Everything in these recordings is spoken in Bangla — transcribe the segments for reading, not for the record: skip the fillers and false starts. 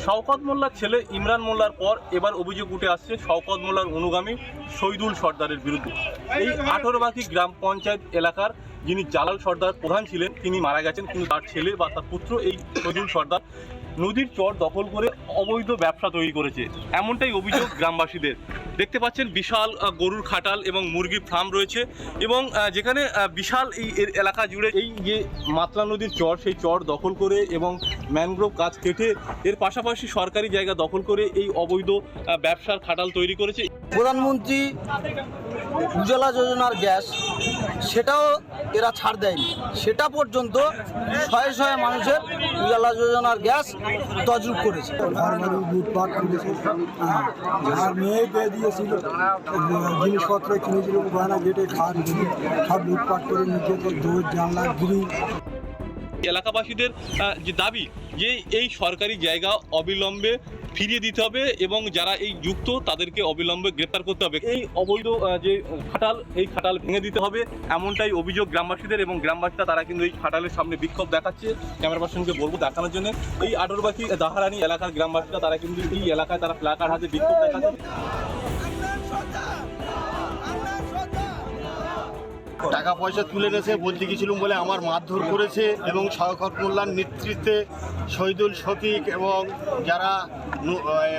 শওকত মোল্লার ছেলে ইমরান মোল্লার পর এবার অভিযোগ উঠে আসছে শওকত মোল্লার অনুগামী শহীদুল সর্দারের বিরুদ্ধে। এই 18 গ্রাম পঞ্চায়েত এলাকার যিনি জালাল সর্দার প্রধান ছিলেন তিনি মারা গেছেন, কিন্তু তার ছেলে বা তার পুত্র এই শহীদুল সর্দার নদীর চর দখল করে অবৈধ ব্যবসা তৈরি করেছে, এমনটাই অভিযোগ গ্রামবাসীদের। দেখতে পাচ্ছেন বিশাল গরুর খাটাল এবং মুরগির ফার্ম রয়েছে এবং যেখানে বিশাল এই এলাকা জুড়ে এই যে মাতলা নদীর চর, সেই চর দখল করে এবং ম্যানগ্রোভ গাছ কেটে এর পাশাপাশি সরকারি জায়গা দখল করে এই অবৈধ ব্যবসার খাটাল তৈরি করেছে। প্রধানমন্ত্রী উজ্জ্বলা যোজনার গ্যাস সেটাও এরা ছাড় দেয়নি, সেটা পর্যন্ত শয়ে শয়ে মানুষের উজ্জ্বলা যোজনার গ্যাস তজরুব করেছে। লুটপাট করেছে, আর মেয়ে পেয়ে দিয়েছিল, জিনিসপত্র কিনেছিল, গয়না গেটে খাট সব লুটপাট করে নিচে তো দৌড় জানলা গিরি। এলাকাবাসীদের যে দাবি যে এই সরকারি জায়গা অবিলম্বে ফিরিয়ে দিতে হবে এবং যারা এই যুক্ত তাদেরকে অবিলম্বে গ্রেপ্তার করতে হবে। এই অবৈধ যে খাটাল, এই খাটাল ভেঙে দিতে হবে, এমনটাই অভিযোগ গ্রামবাসীদের এবং গ্রামবাসীরা তারা কিন্তু এই খাটালের সামনে বিক্ষোভ দেখাচ্ছে। ক্যামেরা পার্সনকে বলবো দেখানোর জন্য। এই 18 দাহারানি এলাকার গ্রামবাসীরা তারা কিন্তু এই এলাকায় তারা প্ল্যাকার্ড হাতে বিক্ষোভ দেখাচ্ছে। টাকা পয়সা তুলে নিয়েছে বলতে গেছিলাম বলে আমার মারধর করেছে এবং শওকত মোল্লার নেতৃত্বে শহীদুল শফিক এবং যারা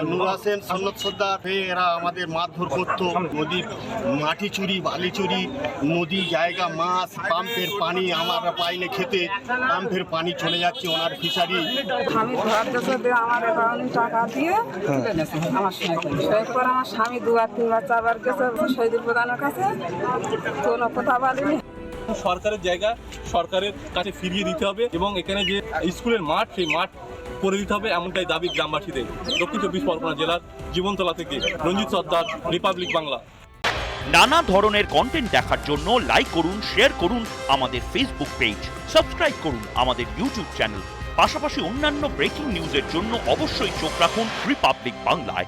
নূর হোসেন সন্নত সর্দার এরা আমাদের মারধর করতো। নদীর মাটি চুরি, বালি চুরি, নদী জায়গা, মাছ, পাম্পের পানি আমরা পাইলে খেতে, পাম্পের পানি চলে যাচ্ছে ওনার ফিশারি। আমি আমার অ্যাকাউন্টে টাকা দিয়ে আমার আমার স্বামী 2-3 বার 4 বার গেছে শহীদুল প্রধানের কাছে, কোনো কথা বলেনি। সরকারের জায়গা সরকারের কাছে ফিরিয়ে দিতে হবে এবং এখানে যে স্কুলের মাঠ, সেই মাঠ করে দিতে হবে, এমনটাই দাবি গ্রামবাসীদের। দক্ষিণ 24 পরগনা জেলার জীবনতলা থেকে রঞ্জিত সর্দার, রিপাবলিক বাংলা। নানা ধরনের কন্টেন্ট দেখার জন্য লাইক করুন, শেয়ার করুন আমাদের ফেসবুক পেজ, সাবস্ক্রাইব করুন আমাদের ইউটিউব চ্যানেল। পাশাপাশি অন্যান্য ব্রেকিং নিউজের জন্য অবশ্যই চোখ রাখুন রিপাবলিক বাংলায়।